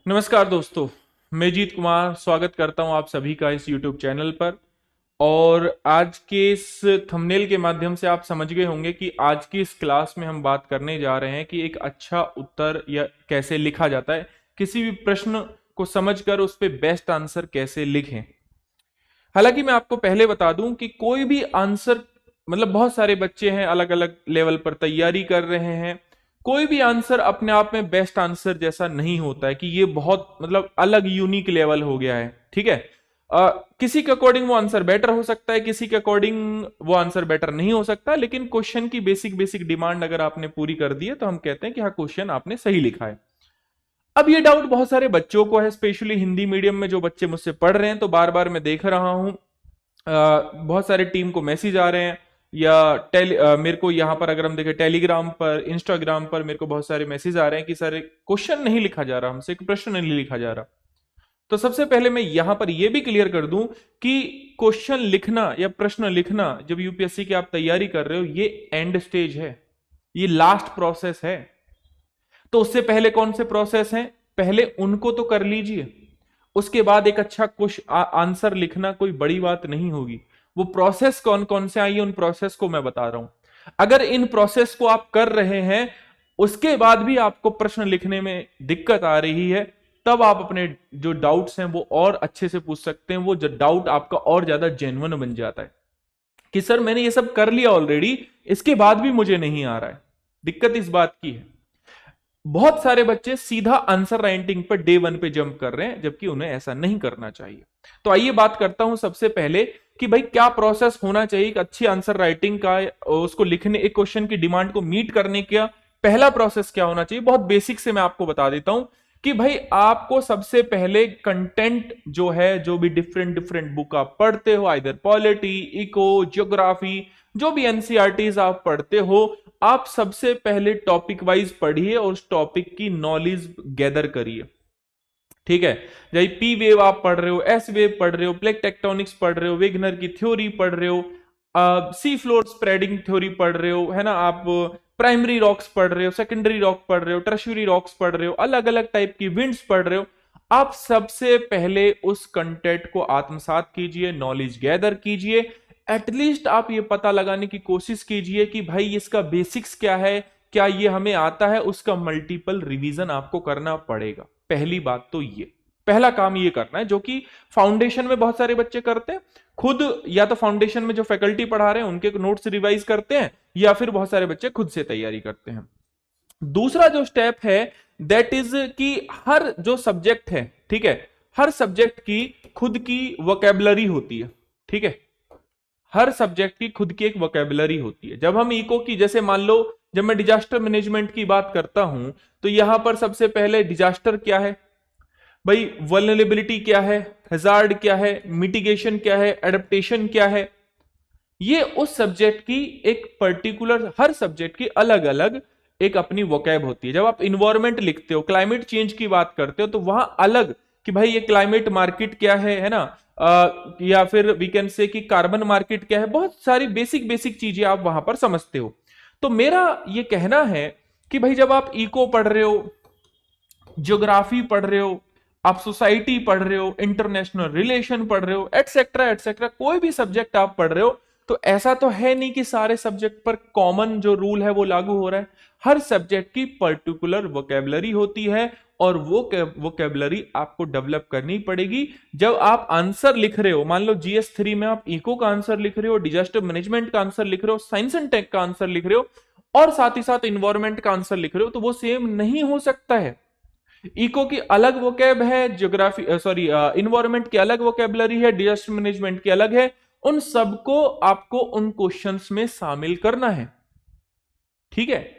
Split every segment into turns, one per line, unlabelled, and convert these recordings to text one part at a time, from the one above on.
नमस्कार दोस्तों। मैं जीत कुमार स्वागत करता हूं आप सभी का इस YouTube चैनल पर। और आज के इस थंबनेल के माध्यम से आप समझ गए होंगे कि आज की इस क्लास में हम बात करने जा रहे हैं कि एक अच्छा उत्तर या कैसे लिखा जाता है, किसी भी प्रश्न को समझकर उस पे बेस्ट आंसर कैसे लिखें। हालांकि मैं आपको पहले बता दूं कि कोई भी आंसर, मतलब बहुत सारे बच्चे हैं अलग अलग लेवल पर तैयारी कर रहे हैं, कोई भी आंसर अपने आप में बेस्ट आंसर जैसा नहीं होता है कि ये बहुत मतलब अलग यूनिक लेवल हो गया है। ठीक है। किसी के अकॉर्डिंग वो आंसर बेटर हो सकता है, किसी के अकॉर्डिंग वो आंसर बेटर नहीं हो सकता, लेकिन क्वेश्चन की बेसिक बेसिक डिमांड अगर आपने पूरी कर दी है तो हम कहते हैं कि हाँ, क्वेश्चन आपने सही लिखा है। अब ये डाउट बहुत सारे बच्चों को है, स्पेशली हिंदी मीडियम में जो बच्चे मुझसे पढ़ रहे हैं, तो बार बार मैं देख रहा हूं बहुत सारे टीम को मैसेज आ रहे हैं या मेरे को यहाँ पर अगर हम देखें टेलीग्राम पर, इंस्टाग्राम पर मेरे को बहुत सारे मैसेज आ रहे हैं कि सर क्वेश्चन नहीं लिखा जा रहा, हमसे एक प्रश्न नहीं लिखा जा रहा। तो सबसे पहले मैं यहां पर यह भी क्लियर कर दूं कि क्वेश्चन लिखना या प्रश्न लिखना जब यूपीएससी की आप तैयारी कर रहे हो, ये एंड स्टेज है, ये लास्ट प्रोसेस है। तो उससे पहले कौन से प्रोसेस हैं, पहले उनको तो कर लीजिए, उसके बाद एक अच्छा क्वेश्चन आंसर लिखना कोई बड़ी बात नहीं होगी। वो प्रोसेस कौन कौन से आई है, उन प्रोसेस को मैं बता रहा हूं। अगर इन प्रोसेस को आप कर रहे हैं, उसके बाद भी आपको प्रश्न लिखने में दिक्कत आ रही है, तब आप अपने जो डाउट्स हैं वो और अच्छे से पूछ सकते हैं। वो जो डाउट आपका और ज्यादा जेन्युइन बन जाता है कि सर मैंने ये सब कर लिया ऑलरेडी, इसके बाद भी मुझे नहीं आ रहा है। दिक्कत इस बात की है, बहुत सारे बच्चे सीधा answer writing per day one पे जंप कर रहे हैं, जबकि उन्हें ऐसा नहीं करना चाहिए। तो आइए बात करता हूं सबसे पहले कि भाई क्या प्रोसेस होना चाहिए एक अच्छी आंसर राइटिंग का, उसको लिखने, एक क्वेश्चन की डिमांड को मीट करने का पहला प्रोसेस क्या होना चाहिए। बहुत बेसिक से मैं आपको बता देता हूं कि भाई आपको सबसे पहले कंटेंट जो है, जो भी डिफरेंट डिफरेंट बुक आप पढ़ते हो, आइदर पॉलिटी, इको, ज्योग्राफी, जो भी एनसीईआरटीज आप पढ़ते हो, आप सबसे पहले टॉपिक वाइज पढ़िए और उस टॉपिक की नॉलेज गैदर करिए। ठीक है। जैसे पी वेव आप पढ़ रहे हो, एस वेव पढ़ रहे हो, प्लेट टेक्टोनिक्स पढ़ रहे हो, वेगनर की थ्योरी पढ़ रहे हो, सी फ्लोर स्प्रेडिंग थ्योरी पढ़ रहे हो, है ना, आप प्राइमरी रॉक्स पढ़ रहे हो, सेकेंडरी रॉक पढ़ रहे हो, टर्शियरी रॉक्स पढ़ रहे हो, अलग अलग टाइप की विंड्स पढ़ रहे हो। आप सबसे पहले उस कंटेंट को आत्मसात कीजिए, नॉलेज गैदर कीजिए। एटलीस्ट आप ये पता लगाने की कोशिश कीजिए कि भाई इसका बेसिक्स क्या है, क्या ये हमें आता है, उसका मल्टीपल रिवीजन आपको करना पड़ेगा। पहली बात तो ये, पहला काम ये करना है, जो कि फाउंडेशन में बहुत सारे बच्चे करते हैं खुद, या तो फाउंडेशन में जो फैकल्टी पढ़ा रहे हैं उनके नोट्स रिवाइज करते हैं, या फिर बहुत सारे बच्चे खुद से तैयारी करते हैं। दूसरा जो स्टेप है दैट इज कि हर जो सब्जेक्ट है, ठीक है, हर सब्जेक्ट की खुद की वोकेबलरी होती है। ठीक है। हर सब्जेक्ट की खुद की एक वोकेबलरी होती है। जब हम इको की, जैसे मान लो जब मैं डिजास्टर मैनेजमेंट की बात करता हूं, तो यहां पर सबसे पहले डिजास्टर क्या है भाई, वल्नरेबिलिटी क्या है, हैजार्ड क्या है, मिटिगेशन क्या है, एडेप्टेशन क्या है, ये उस सब्जेक्ट की एक पर्टिकुलर, हर सब्जेक्ट की अलग अलग एक अपनी वोकैब होती है। जब आप इन्वायरमेंट लिखते हो, क्लाइमेट चेंज की बात करते हो, तो वहां अलग कि भाई ये क्लाइमेट मार्केट क्या है ना, या फिर वी कैन से कि कार्बन मार्केट क्या है, बहुत सारी बेसिक बेसिक चीजें आप वहां पर समझते हो। तो मेरा ये कहना है कि भाई जब आप इको पढ़ रहे हो, ज्योग्राफी पढ़ रहे हो, आप सोसाइटी पढ़ रहे हो, इंटरनेशनल रिलेशन पढ़ रहे हो, एटसेट्रा एटसेट्रा, कोई भी सब्जेक्ट आप पढ़ रहे हो, तो ऐसा तो है नहीं कि सारे सब्जेक्ट पर कॉमन जो रूल है वो लागू हो रहा है। हर सब्जेक्ट की पर्टिकुलर वोकेबलरी होती है, और वो वोकेबलरी आपको डेवलप करनी पड़ेगी। जब आप आंसर लिख रहे हो, मान लो जीएस 3 में आप इको का आंसर लिख रहे हो, डिजास्टर मैनेजमेंट का आंसर लिख रहे हो, साइंस एंड टेक का आंसर लिख रहे हो, और साथ ही साथ इन्वायरमेंट का आंसर लिख रहे हो, तो वो सेम नहीं हो सकता है। इको की अलग वोकैब है, ज्योग्राफी सॉरी इन्वायरमेंट की अलग वोकेबलरी है, डिजास्टर मैनेजमेंट की अलग है। उन सबको आपको उन क्वेश्चंस में शामिल करना है। ठीक है।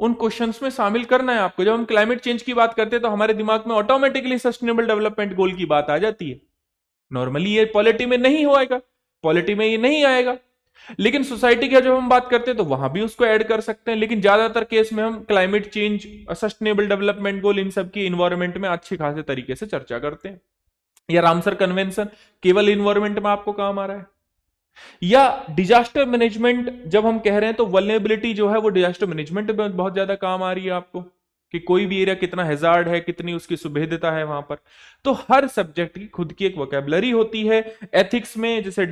उन क्वेश्चंस में शामिल करना है आपको। जब हम क्लाइमेट चेंज की बात करते हैं तो हमारे दिमाग में ऑटोमेटिकली सस्टेनेबल डेवलपमेंट गोल की बात आ जाती है। नॉर्मली ये पॉलिटी में नहीं होएगा, पॉलिटी में ये नहीं आएगा, लेकिन सोसाइटी की जब हम बात करते हैं तो वहां भी उसको ऐड कर सकते हैं। लेकिन ज्यादातर केस में हम climate change, sustainable development goal, इन सब की इन्वायरमेंट में अच्छे खासे तरीके से चर्चा करते हैं। या रामसर कन्वेंशन केवल इन्वायरमेंट में आपको काम आ रहा है। या डिजास्टर मैनेजमेंट जब हम कह रहे हैं तो वल्नरेबिलिटी जो है वो डिजास्टर मैनेजमेंट में बहुत ज्यादा काम आ रही है आपको। कि कोई भी एरिया कितना हैजार्ड है, कितनी उसकी सुभेद्यता है वहां पर। तो हर सब्जेक्ट की खुद की एक वोकेबलरी होती है। एथिक्स में जैसे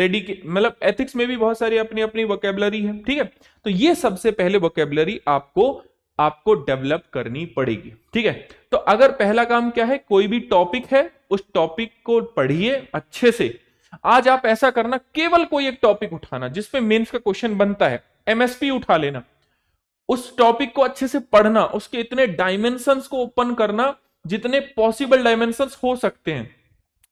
मतलब एथिक्स में भी बहुत सारी अपनी अपनी वोकेबलरी है, ठीक है। तो ये सबसे पहले वोकेबलरी आपको आपको डेवलप करनी पड़ेगी, ठीक है। तो अगर पहला काम क्या है, कोई भी टॉपिक है उस टॉपिक को पढ़िए अच्छे से। आज आप ऐसा करना, केवल कोई एक टॉपिक उठाना जिसपे मेंस का क्वेश्चन बनता है, एमएसपी उठा लेना, उस टॉपिक को अच्छे से पढ़ना, उसके इतने डायमेंशंस को ओपन करना जितने पॉसिबल डायमेंशंस हो सकते हैं।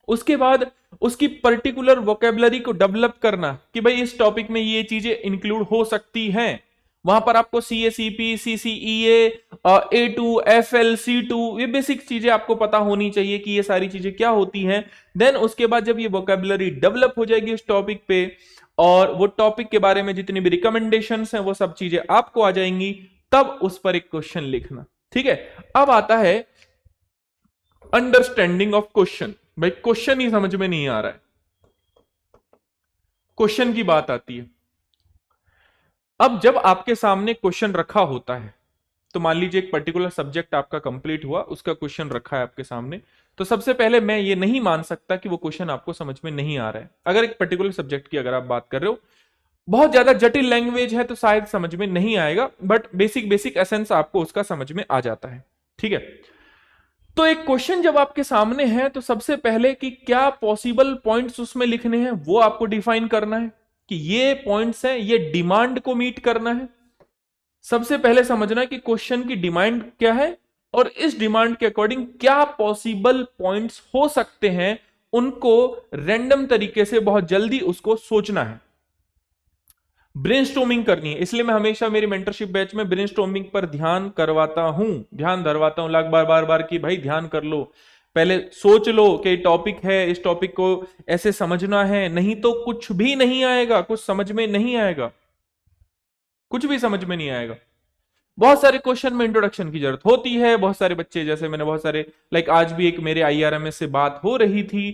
उसके बाद उसकी पर्टिकुलर वोकेबलरी को डेवलप करना कि भाई इस टॉपिक में ये चीजें इंक्लूड हो सकती हैं। वहां पर आपको CACP, CCEA, A2, FL, C2 ये बेसिक चीजें आपको पता होनी चाहिए कि ये सारी चीजें क्या होती हैं। देन उसके बाद जब ये वोकेबलरी डेवलप हो जाएगी उस टॉपिक पे, और वो टॉपिक के बारे में जितनी भी रिकमेंडेशंस हैं वो सब चीजें आपको आ जाएंगी, तब उस पर एक क्वेश्चन लिखना, ठीक है। अब आता है अंडरस्टैंडिंग ऑफ क्वेश्चन। भाई क्वेश्चन ही समझ में नहीं आ रहा है, क्वेश्चन की बात आती है। अब जब आपके सामने क्वेश्चन रखा होता है, तो मान लीजिए एक पर्टिकुलर सब्जेक्ट आपका कंप्लीट हुआ, उसका क्वेश्चन रखा है आपके सामने, तो सबसे पहले मैं ये नहीं मान सकता कि वो क्वेश्चन आपको समझ में नहीं आ रहा है। अगर एक पर्टिकुलर सब्जेक्ट की अगर आप बात कर रहे हो, बहुत ज्यादा जटिल लैंग्वेज है तो शायद समझ में नहीं आएगा, बट बेसिक बेसिक एसेंस आपको उसका समझ में आ जाता है, ठीक है। तो एक क्वेश्चन जब आपके सामने है तो सबसे पहले कि क्या पॉसिबल पॉइंट्स उसमें लिखने हैं वो आपको डिफाइन करना है कि ये पॉइंट्स हैं, ये डिमांड को मीट करना है। सबसे पहले समझना है कि क्वेश्चन की डिमांड क्या है और इस डिमांड के अकॉर्डिंग क्या पॉसिबल पॉइंट्स हो सकते हैं, उनको रैंडम तरीके से बहुत जल्दी उसको सोचना है, ब्रेनस्टॉर्मिंग करनी है। इसलिए मैं हमेशा मेरी मेंटरशिप बैच में ब्रेनस्टॉर्मिंग पर ध्यान करवाता हूं, ध्यान धरवाता हूं लाख बार बार बार कि भाई ध्यान कर लो, पहले सोच लो कि टॉपिक है, इस टॉपिक को ऐसे समझना है, नहीं तो कुछ भी नहीं आएगा, कुछ समझ में नहीं आएगा, कुछ भी समझ में नहीं आएगा। बहुत सारे क्वेश्चन में इंट्रोडक्शन की जरूरत होती है। बहुत सारे बच्चे, जैसे मैंने बहुत सारे लाइक आज भी एक मेरे IRMS से बात हो रही थी,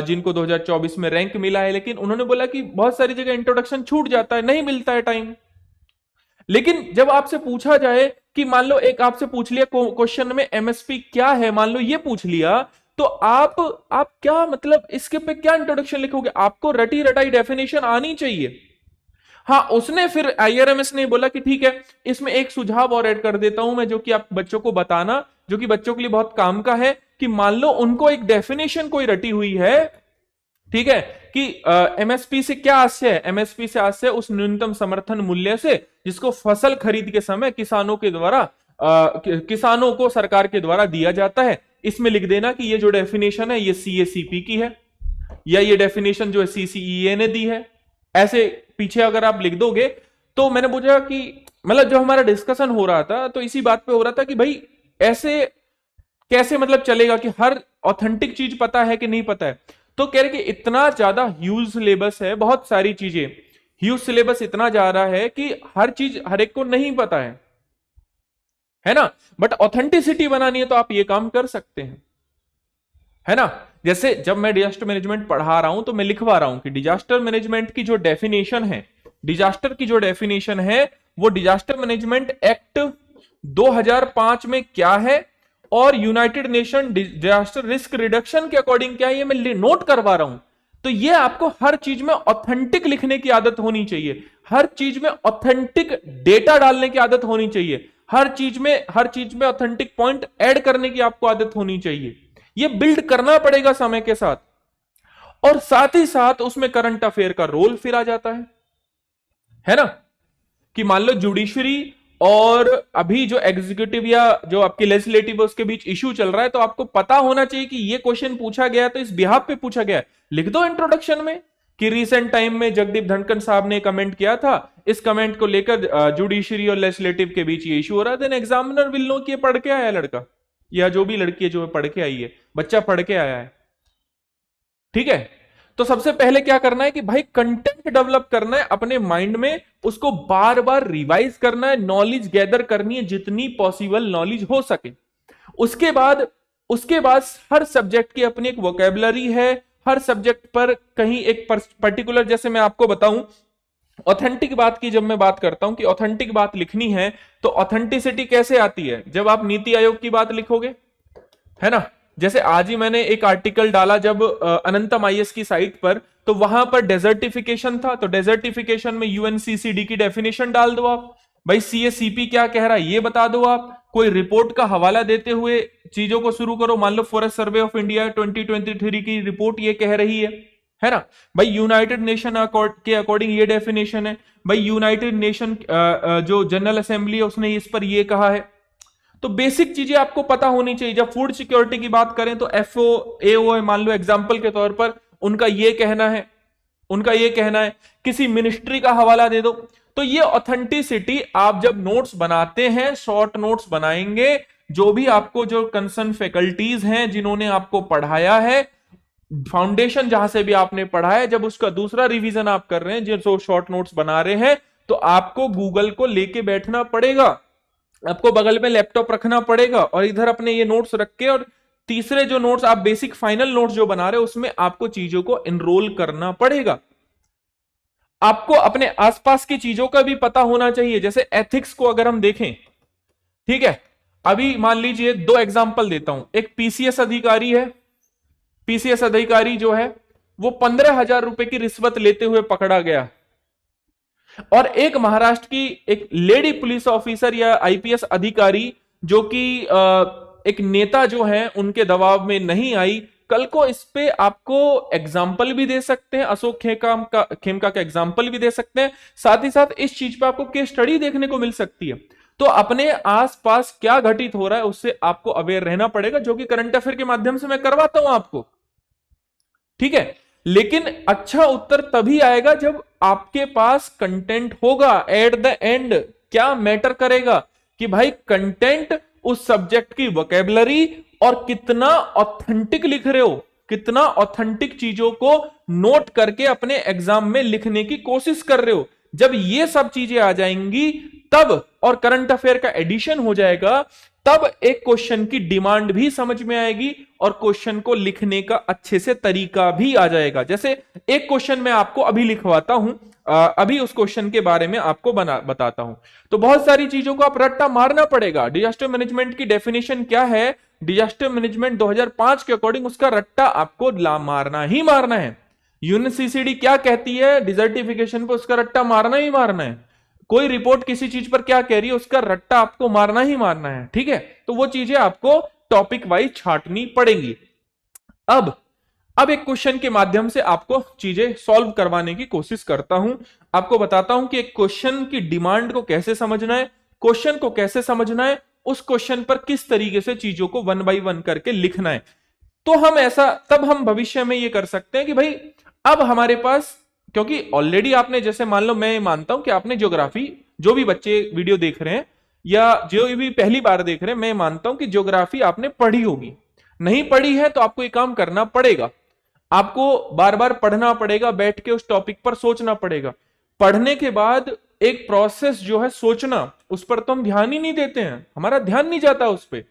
जिनको 2024 में रैंक मिला है, लेकिन उन्होंने बोला कि बहुत सारी जगह इंट्रोडक्शन छूट जाता है, नहीं मिलता है टाइम। लेकिन जब आपसे पूछा जाए कि मान लो एक आपसे पूछ लिया क्वेश्चन में MSP क्या है, मान लो ये पूछ लिया, तो आप क्या मतलब इसके पे क्या इंट्रोडक्शन लिखोगे? आपको रटी रटाई डेफिनेशन आनी चाहिए। हाँ, उसने फिर IRMS ने बोला कि ठीक है, इसमें एक सुझाव और ऐड कर देता हूं मैं, जो कि आप बच्चों को बताना, जो कि बच्चों के लिए बहुत काम का है, कि मान लो उनको एक डेफिनेशन कोई रटी हुई है, ठीक है, कि MSP से क्या आशय है? MSP से आशय उस न्यूनतम समर्थन मूल्य से जिसको फसल खरीद के समय किसानों के द्वारा किसानों को सरकार के द्वारा दिया जाता है। इसमें लिख देना कि ये जो डेफिनेशन है ये CACP की है, या ये डेफिनेशन जो है CCEA ने दी है। ऐसे पीछे अगर आप लिख दोगे, तो मैंने पूछा कि मतलब जो हमारा डिस्कशन हो रहा था तो इसी बात पे हो रहा था कि भाई ऐसे कैसे मतलब चलेगा कि हर ऑथेंटिक चीज पता है कि नहीं पता है। तो कह रहे कि इतना ज्यादा ह्यूज सिलेबस है, बहुत सारी चीजें, ह्यूज सिलेबस इतना जा रहा है कि हर चीज हर एक को नहीं पता है ना। बट ऑथेंटिसिटी बनानी है तो आप ये काम कर सकते हैं, है ना। जैसे जब मैं डिजास्टर मैनेजमेंट पढ़ा रहा हूं तो मैं लिखवा रहा हूं कि डिजास्टर मैनेजमेंट की जो डेफिनेशन है, डिजास्टर की जो डेफिनेशन है वो डिजास्टर मैनेजमेंट एक्ट 2005 में क्या है और United nation disaster risk reduction के अकॉर्डिंग क्या है, ये मैं नोट करवा रहा हूं। तो ये आपको हर चीज में ऑथेंटिक लिखने की आदत होनी चाहिए, हर चीज में ऑथेंटिक डेटा डालने की आदत होनी चाहिए, हर चीज में ऑथेंटिक पॉइंट ऐड करने की आपको आदत होनी चाहिए। ये बिल्ड करना पड़ेगा समय के साथ, और साथ ही साथ उसमें करंट अफेयर का रोल फिर आ जाता है ना। कि मान लो जुडिशरी और अभी जो एग्जीक्यूटिव या जो आपकी लेजिस्लेटिव है उसके बीच इश्यू चल रहा है, तो आपको पता होना चाहिए कि ये क्वेश्चन पूछा गया तो इस बिहाफ पे पूछा गया है। लिख दो इंट्रोडक्शन में कि रिसेंट टाइम में जगदीप धनखड़ साहब ने कमेंट किया था, इस कमेंट को लेकर जुडिशरी और लेजिस्लेटिव के बीच ये इश्यू हो रहा है। देन एग्जामिनर विल नो कि ये पढ़ के आया लड़का, या जो भी लड़की है जो पढ़ के आई है, बच्चा पढ़ के आया है, ठीक है। तो सबसे पहले क्या करना है कि भाई कंटेंट डेवलप करना है अपने माइंड में, उसको बार बार रिवाइज करना है, नॉलेज गैदर करनी है, जितनी पॉसिबल नॉलेज हो सके। उसके बाद हर सब्जेक्ट की अपनी एक वोकेबलरी है, हर सब्जेक्ट पर कहीं एक पर्टिकुलर, जैसे मैं आपको बताऊं ऑथेंटिक बात की जब मैं बात करता हूं कि ऑथेंटिक बात लिखनी है, तो ऑथेंटिसिटी कैसे आती है? जब आप नीति आयोग की बात लिखोगे, है ना। जैसे आज ही मैंने एक आर्टिकल डाला जब अनंतम आईएएस की साइट पर, तो वहां पर डेजर्टिफिकेशन था, तो डेजर्टिफिकेशन में यूएनसीसीडी की डेफिनेशन डाल दो आप। भाई सीएसीपी क्या कह रहा है ये बता दो आप। कोई रिपोर्ट का हवाला देते हुए चीजों को शुरू करो। मान लो फॉरेस्ट सर्वे ऑफ इंडिया 2023 की रिपोर्ट ये कह रही है ना। भाई यूनाइटेड नेशन के अकॉर्डिंग ये डेफिनेशन है। भाई यूनाइटेड नेशन जो जनरल असेंबली है उसने इस पर ये कहा है। तो बेसिक चीजें आपको पता होनी चाहिए। जब फूड सिक्योरिटी की बात करें तो एफओ एओ मान लो एग्जांपल के तौर पर, उनका ये कहना है, किसी मिनिस्ट्री का हवाला दे दो। तो ये ऑथेंटिसिटी आप जब नोट्स बनाते हैं, शॉर्ट नोट्स बनाएंगे, जो भी आपको जो कंसर्न फैकल्टीज हैं जिन्होंने आपको पढ़ाया है, फाउंडेशन जहां से भी आपने पढ़ा है, जब उसका दूसरा रिवीजन आप कर रहे हैं, जो शॉर्ट नोट्स बना रहे हैं, तो आपको गूगल को लेके बैठना पड़ेगा। आपको बगल में लैपटॉप रखना पड़ेगा और इधर अपने ये नोट्स रख के, और तीसरे जो नोट्स आप बेसिक फाइनल नोट्स जो बना रहे हो उसमें आपको चीजों को एनरोल करना पड़ेगा। आपको अपने आसपास की चीजों का भी पता होना चाहिए। जैसे एथिक्स को अगर हम देखें, ठीक है, अभी मान लीजिए दो एग्जांपल देता हूं। एक पीसीएस अधिकारी है, पीसीएस अधिकारी जो है वो 15,000 रुपए की रिश्वत लेते हुए पकड़ा गया, और एक महाराष्ट्र की एक लेडी पुलिस ऑफिसर या आईपीएस अधिकारी जो कि एक नेता जो है उनके दबाव में नहीं आई। कल को इस पे आपको एग्जाम्पल भी दे सकते हैं, अशोक खेमका का एग्जाम्पल भी दे सकते हैं। साथ ही साथ इस चीज पे आपको केस स्टडी देखने को मिल सकती है। तो अपने आसपास क्या घटित हो रहा है उससे आपको अवेयर रहना पड़ेगा, जो कि करंट अफेयर के माध्यम से मैं करवाता हूं आपको, ठीक है। लेकिन अच्छा उत्तर तभी आएगा जब आपके पास कंटेंट होगा। एट द एंड क्या मैटर करेगा कि भाई कंटेंट, उस सब्जेक्ट की वोकेबलरी, और कितना ऑथेंटिक लिख रहे हो, कितना ऑथेंटिक चीजों को नोट करके अपने एग्जाम में लिखने की कोशिश कर रहे हो। जब ये सब चीजें आ जाएंगी तब, और करंट अफेयर का एडिशन हो जाएगा, तब एक क्वेश्चन की डिमांड भी समझ में आएगी और क्वेश्चन को लिखने का अच्छे से तरीका भी आ जाएगा। जैसे एक क्वेश्चन मैं आपको अभी लिखवाता हूं, अभी उस क्वेश्चन के बारे में आपको बताता हूं। तो बहुत सारी चीजों को आप रट्टा मारना पड़ेगा। डिजास्टर मैनेजमेंट की डेफिनेशन क्या है? डिजास्टर मैनेजमेंट 2005 के अकॉर्डिंग उसका रट्टा आपको मारना ही मारना है। यूएनसीसीडी क्या कहती है डिजर्टिफिकेशन पर, उसका रट्टा मारना ही मारना है। कोई रिपोर्ट किसी चीज पर क्या कह रही है उसका रट्टा आपको मारना ही मारना है, ठीक है। तो वो चीजें आपको टॉपिक वाइज छांटनी पड़ेंगी। अब एक क्वेश्चन के माध्यम से आपको चीजें सॉल्व करवाने की कोशिश करता हूं। आपको बताता हूं कि एक क्वेश्चन की डिमांड को कैसे समझना है, क्वेश्चन को कैसे समझना है, उस क्वेश्चन पर किस तरीके से चीजों को वन बाई वन करके लिखना है। तो हम ऐसा, तब हम भविष्य में ये कर सकते हैं कि भाई अब हमारे पास, क्योंकि ऑलरेडी आपने, जैसे मान लो मैं मानता हूं कि आपने ज्योग्राफी, जो भी बच्चे वीडियो देख रहे हैं या जो भी पहली बार देख रहे हैं, मैं मानता हूं कि ज्योग्राफी आपने पढ़ी होगी। नहीं पढ़ी है तो आपको ये काम करना पड़ेगा, आपको बार बार पढ़ना पड़ेगा, बैठ के उस टॉपिक पर सोचना पड़ेगा। पढ़ने के बाद एक प्रोसेस जो है सोचना, उस पर तो हम ध्यान ही नहीं देते हैं, हमारा ध्यान नहीं जाता उस पर।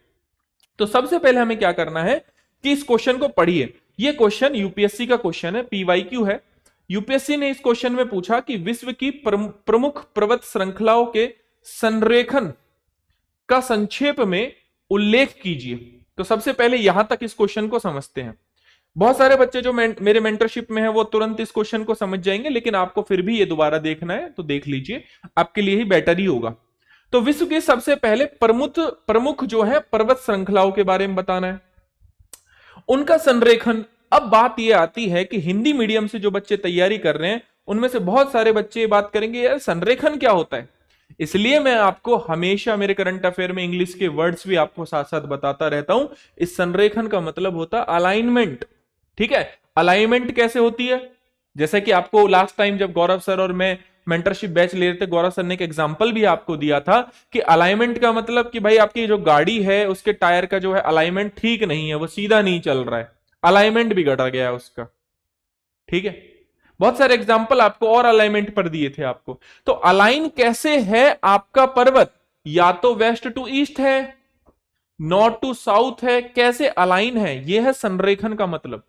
तो सबसे पहले हमें क्या करना है कि इस क्वेश्चन को पढ़िए। ये क्वेश्चन यूपीएससी का क्वेश्चन है, पीवाईक्यू है। यूपीएससी ने इस क्वेश्चन में पूछा कि विश्व की प्रमुख पर्वत श्रृंखलाओं के संरेखन का संक्षेप में उल्लेख कीजिए। तो सबसे पहले यहां तक इस क्वेश्चन को समझते हैं। बहुत सारे बच्चे जो मेरे मेंटरशिप में है वो तुरंत इस क्वेश्चन को समझ जाएंगे, लेकिन आपको फिर भी ये दोबारा देखना है तो देख लीजिए, आपके लिए ही बेटर ही होगा। तो विश्व के सबसे पहले प्रमुख जो है पर्वत श्रृंखलाओं के बारे में बताना है, उनका संरेखन। अब बात यह आती है कि हिंदी मीडियम से जो बच्चे तैयारी कर रहे हैं उनमें से बहुत सारे बच्चे बात करेंगे यार संरेखन क्या होता है। इसलिए मैं आपको हमेशा मेरे करंट अफेयर में इंग्लिश के वर्ड्स भी आपको साथ साथ बताता रहता हूं। इस संरेखन का मतलब होता है अलाइनमेंट, ठीक है। अलाइनमेंट कैसे होती है? जैसे कि आपको लास्ट टाइम जब गौरव सर और मैं मेंटरशिप बैच ले रहे थे, गौरव सर ने एक एग्जांपल भी आपको दिया था कि अलाइनमेंट का मतलब कि भाई आपकी जो गाड़ी है उसके टायर का जो है अलाइनमेंट ठीक नहीं है, वो सीधा नहीं चल रहा है, अलाइनमेंट बिगड़ गया है उसका, ठीक है। बहुत सारे एग्जांपल आपको और अलाइनमेंट पर दिए थे आपको। तो अलाइन कैसे है आपका पर्वत? या तो वेस्ट टू ईस्ट है, नॉर्थ टू साउथ है, कैसे अलाइन है? यह है संरेखन का मतलब।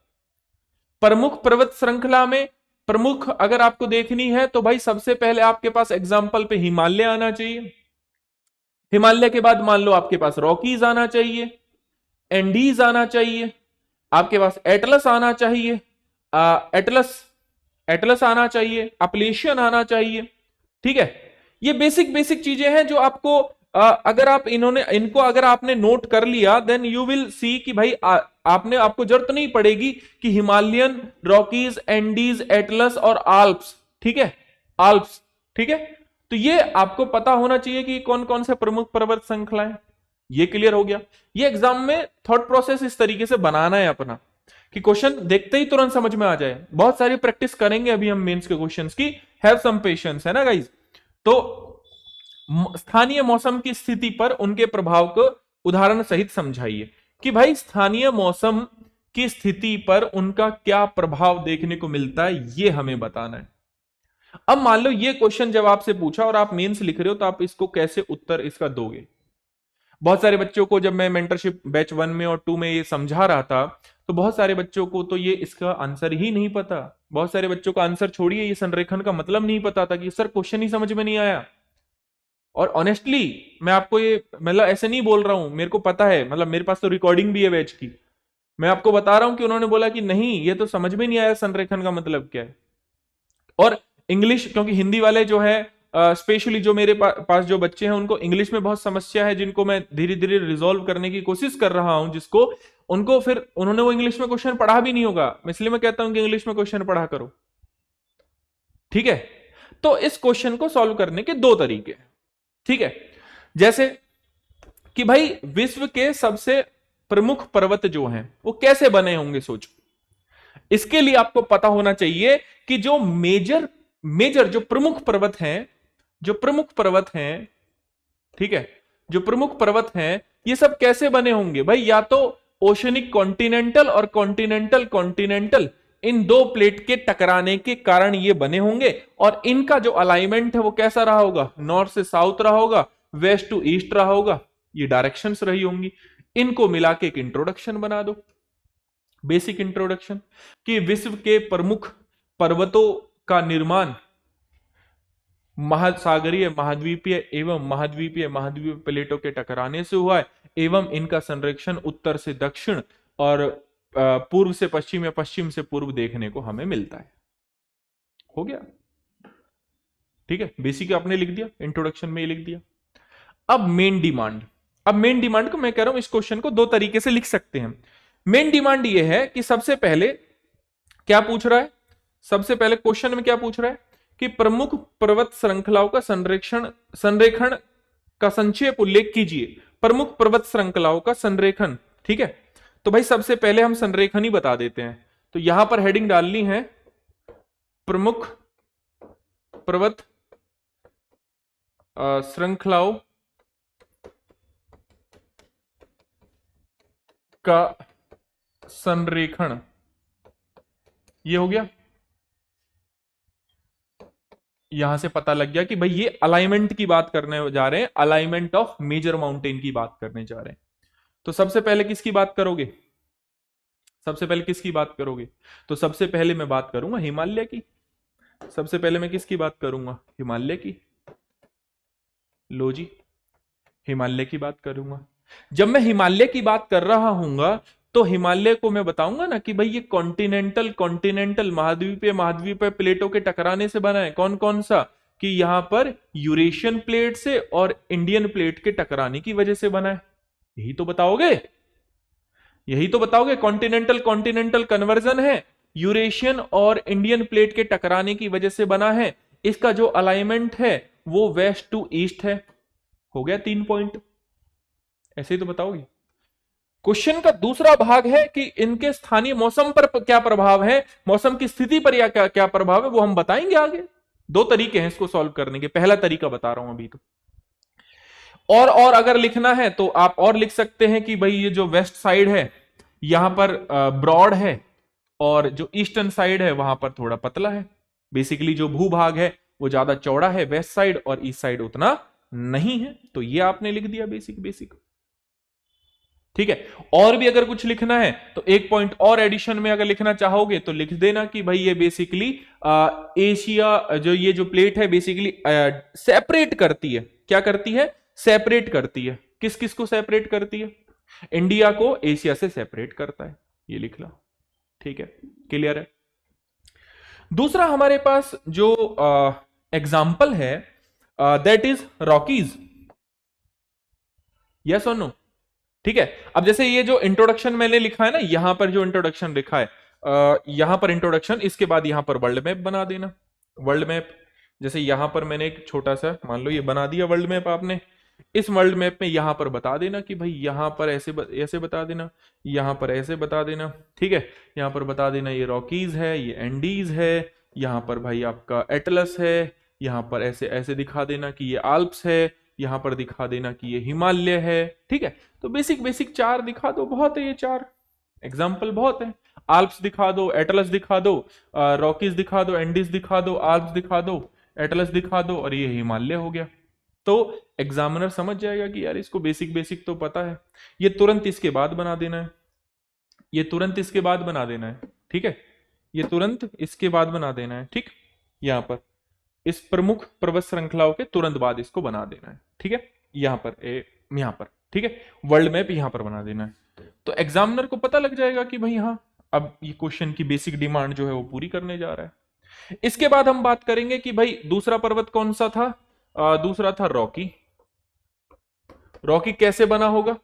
प्रमुख पर्वत श्रृंखला में प्रमुख अगर आपको देखनी है तो भाई सबसे पहले आपके पास एग्जाम्पल पे हिमालय आना चाहिए। हिमालय के बाद मान लो आपके पास रॉकीज आना चाहिए, एंडीज आना चाहिए, आपके पास एटलस आना चाहिए, एटलस एटलस आना चाहिए, अपलेशियन आना चाहिए। ठीक है, ये बेसिक बेसिक चीजें हैं जो आपको अगर आप इनको अगर आपने नोट कर लिया देन यू विल सी कि भाई आपको जरूरत नहीं पड़ेगी कि हिमालयन, रॉकीज, एंडीज, एटलस और आल्प्स। ठीक है, आल्प्स। ठीक है, तो ये आपको पता होना चाहिए कि कौन कौन से प्रमुख पर्वत श्रृंखलाएं। ये क्लियर हो गया। ये एग्जाम में थॉट प्रोसेस इस तरीके से बनाना है अपना कि क्वेश्चन देखते ही तुरंत समझ में आ जाए। बहुत सारी प्रैक्टिस करेंगे अभी हम मेंस के क्वेश्चंस की। हैव सम पेशेंस, है ना गाइज। तो स्थानीय मौसम की स्थिति पर उनके प्रभाव को उदाहरण सहित समझाइए कि भाई स्थानीय मौसम की स्थिति पर उनका क्या प्रभाव देखने को मिलता है, ये हमें बताना है। अब मान लो ये क्वेश्चन जब आपसे पूछा और आप मेंस लिख रहे हो तो आप इसको कैसे उत्तर इसका दोगे। बहुत सारे बच्चों को जब मैं मेंटरशिप बैच 1 में और 2 में ये समझा रहा था तो बहुत सारे बच्चों को तो ये इसका आंसर ही नहीं पता। बहुत सारे बच्चों का आंसर छोड़िए, ये संरेखन का मतलब नहीं पता था कि सर क्वेश्चन ही समझ में नहीं आया। और ऑनेस्टली मैं आपको ये मतलब ऐसे नहीं बोल रहा हूं, मेरे को पता है, मतलब मेरे पास तो रिकॉर्डिंग भी है बैच की। मैं आपको बता रहा हूं कि उन्होंने बोला कि नहीं ये तो समझ में नहीं आया संरेखन का मतलब क्या है। और इंग्लिश, क्योंकि हिंदी वाले जो है स्पेशली जो मेरे पास जो बच्चे हैं उनको इंग्लिश में बहुत समस्या है, जिनको मैं धीरे धीरे रिजोल्व करने की कोशिश कर रहा हूं, जिसको उनको फिर उन्होंने वो इंग्लिश में क्वेश्चन पढ़ा भी नहीं होगा। इसलिए मैं कहता हूं कि इंग्लिश में क्वेश्चन पढ़ा करो। ठीक है, तो इस क्वेश्चन को सॉल्व करने के दो तरीके हैं। ठीक है, जैसे कि भाई विश्व के सबसे प्रमुख पर्वत जो हैं वो कैसे बने होंगे, सोचो। इसके लिए आपको पता होना चाहिए कि जो मेजर मेजर जो प्रमुख पर्वत हैं, जो प्रमुख पर्वत हैं, ठीक है, जो प्रमुख पर्वत हैं ये सब कैसे बने होंगे भाई। या तो ओशनिक कॉन्टिनेंटल और कॉन्टिनेंटल कॉन्टिनेंटल, इन दो प्लेट के टकराने के कारण ये बने होंगे। और इनका जो अलाइनमेंट है वो कैसा रहा होगा, नॉर्थ से साउथ रहा होगा, वेस्ट टू ईस्ट रहा होगा, ये डायरेक्शंस रही होंगी। इनको मिला के एक इंट्रोडक्शन बना दो, बेसिक इंट्रोडक्शन, कि विश्व के प्रमुख पर्वतों का निर्माण महासागरीय, महाद्वीपीय एवं महाद्वीपीय महाद्वीपीय प्लेटों के टकराने से हुआ है, एवं इनका संरक्षण उत्तर से दक्षिण और पूर्व से पश्चिम या पश्चिम से पूर्व देखने को हमें मिलता है। हो गया, ठीक है, बेसिक आपने लिख दिया, इंट्रोडक्शन में लिख दिया। अब मेन डिमांड, अब मेन डिमांड को मैं कह रहा हूं इस क्वेश्चन को दो तरीके से लिख सकते हैं। मेन डिमांड ये है कि सबसे पहले क्या पूछ रहा है, सबसे पहले क्वेश्चन में क्या पूछ रहा है कि प्रमुख पर्वत श्रृंखलाओं का संरेखण का संक्षेप उल्लेख कीजिए। प्रमुख पर्वत श्रृंखलाओं का संरेखण, ठीक है। तो भाई सबसे पहले हम संरेखण ही बता देते हैं। तो यहां पर हेडिंग डालनी है प्रमुख पर्वत श्रृंखलाओं का संरेखण, ये हो गया। यहां से पता लग गया कि भाई ये अलाइनमेंट की बात करने जा रहे हैं, अलाइनमेंट ऑफ मेजर माउंटेन की बात करने जा रहे हैं। तो सबसे पहले किसकी बात करोगे, सबसे पहले किसकी बात करोगे? तो सबसे पहले मैं बात करूंगा हिमालय की। सबसे पहले मैं किसकी बात करूंगा? हिमालय की। लो जी, हिमालय की बात करूंगा। जब मैं हिमालय की बात कर रहा हूंगा तो हिमालय को मैं बताऊंगा ना कि भाई ये कॉन्टिनेंटल कॉन्टिनेंटल महाद्वीपीय महाद्वीपीय प्लेटों के टकराने से बना है। कौन कौन सा? कि यहां पर यूरेशियन प्लेट से और इंडियन प्लेट के टकराने की वजह से बना है। यही तो बताओगे, यही तो बताओगे। कॉन्टिनेंटल कॉन्टिनेंटल कन्वर्जन है, यूरेशियन और इंडियन प्लेट के टकराने की वजह से बना है। इसका जो अलाइनमेंट है वो वेस्ट टू ईस्ट है। हो गया 3 पॉइंट, ऐसे ही तो बताओगे। क्वेश्चन का दूसरा भाग है कि इनके स्थानीय मौसम पर क्या प्रभाव है, मौसम की स्थिति पर या क्या क्या प्रभाव है, वो हम बताएंगे आगे। 2 तरीके हैं इसको सॉल्व करने के, पहला तरीका बता रहा हूं अभी तो। और अगर लिखना है तो आप और लिख सकते हैं कि भाई ये जो वेस्ट साइड है यहां पर ब्रॉड है और जो ईस्टर्न साइड है वहां पर थोड़ा पतला है। बेसिकली जो भूभाग है वो ज्यादा चौड़ा है वेस्ट साइड, और ईस्ट साइड उतना नहीं है। तो ये आपने लिख दिया बेसिक बेसिक। ठीक है। और भी अगर कुछ लिखना है तो एक पॉइंट और एडिशन में अगर लिखना चाहोगे तो लिख देना कि भाई ये बेसिकली एशिया जो ये जो प्लेट है बेसिकली सेपरेट करती है। क्या करती है? सेपरेट करती है। किस किस को सेपरेट करती है? इंडिया को एशिया से सेपरेट करता है। ये लिख लो। ठीक है, क्लियर है। दूसरा हमारे पास जो एग्जाम्पल है दैट इज रॉकीज। यस और नो? ठीक है। अब जैसे ये जो इंट्रोडक्शन मैंने लिखा है ना, यहां पर जो इंट्रोडक्शन लिखा है यहां पर इंट्रोडक्शन, इसके बाद यहां पर वर्ल्ड मैप बना देना। वर्ल्ड मैप जैसे यहां पर मैंने एक छोटा सा मान लो ये बना दिया वर्ल्ड मैप आपने। इस वर्ल्ड मैप में यहां पर बता देना कि भाई यहां पर ऐसे बता देना, यहां पर ऐसे बता देना। ठीक है, यहां पर बता देना ये रॉकीज है, ये एंडीज है, यहां पर भाई आपका एटलस है, यहां पर ऐसे ऐसे दिखा देना कि ये आल्प्स है, यहां पर दिखा देना कि ये हिमालय है। ठीक है, तो बेसिक बेसिक चार दिखा दो, बहुत है ये चार एग्जाम्पल, बहुत है। आल्प्स दिखा दो, एटलस दिखा दो, रॉकीज दिखा दो, एंडीज दिखा दो, आल्प्स दिखा दो, एटलस दिखा दो, और ये हिमालय हो गया। तो एग्जामिनर समझ जाएगा कि यार इसको बेसिक बेसिक तो पता है। ये तुरंत इसके बाद बना देना है, ये तुरंत इसके बाद बना देना है। ठीक है, ये तुरंत इसके बाद बना देना है। ठीक, यहां पर इस प्रमुख पर्वत श्रृंखलाओं के तुरंत बाद इसको बना देना है। ठीक है, यहां पर यहां पर ठीक है, वर्ल्ड मैप यहां पर बना देना है। तो एग्जामिनर को पता लग जाएगा कि भाई हाँ, अब ये क्वेश्चन की बेसिक डिमांड जो है वो पूरी करने जा रहा है। इसके बाद हम बात करेंगे कि भाई दूसरा पर्वत कौन सा था? दूसरा था रॉकी। रॉकी कैसे बना होगा?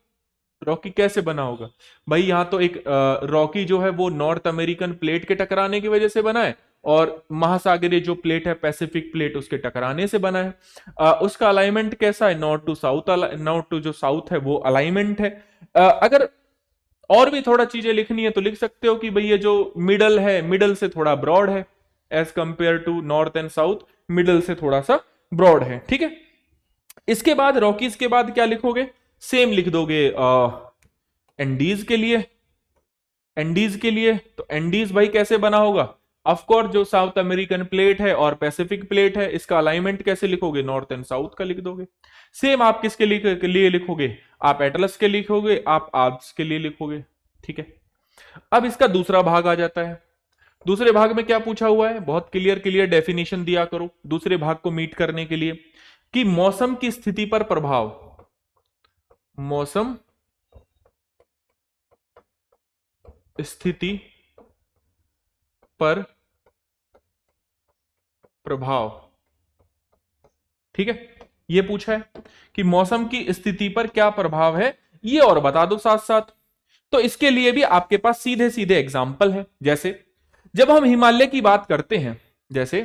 रॉकी कैसे बना होगा भाई? यहां तो एक रॉकी जो है वो नॉर्थ अमेरिकन प्लेट के टकराने की वजह से बना है, और महासागरीय जो प्लेट है पैसिफिक प्लेट उसके टकराने से बना है। उसका अलाइनमेंट कैसा है? North to south, north to जो साउथ है वो अलाइनमेंट है। अगर और भी थोड़ा चीजें लिखनी है तो लिख सकते हो कि भाई ये जो मिडल है, मिडल से थोड़ा ब्रॉड है as compare to north and south, middle से थोड़ा सा ब्रॉड है। ठीक है, इसके बाद रॉकीज के बाद क्या लिखोगे? सेम लिख दोगे एंडीज के लिए। एंडीज के लिए तो एंडीज भाई कैसे बना होगा? ऑफकोर्स जो साउथ अमेरिकन प्लेट है और पैसिफिक प्लेट है, इसका अलाइनमेंट कैसे लिखोगे? नॉर्थ एंड साउथ का लिख दोगे। सेम आप किसके लिए लिखोगे? आप एटलस के लिखोगे, आप आल्प्स के लिए लिखोगे। ठीक है, अब इसका दूसरा भाग आ जाता है। दूसरे भाग में क्या पूछा हुआ है? बहुत क्लियर क्लियर डेफिनेशन दिया करो दूसरे भाग को मीट करने के लिए, कि मौसम की स्थिति पर प्रभाव, मौसम स्थिति पर प्रभाव। ठीक है, ये पूछा है कि मौसम की स्थिति पर क्या प्रभाव है, ये और बता दो साथ साथ। तो इसके लिए भी आपके पास सीधे सीधे एग्जाम्पल है। जैसे जब हम हिमालय की बात करते हैं, जैसे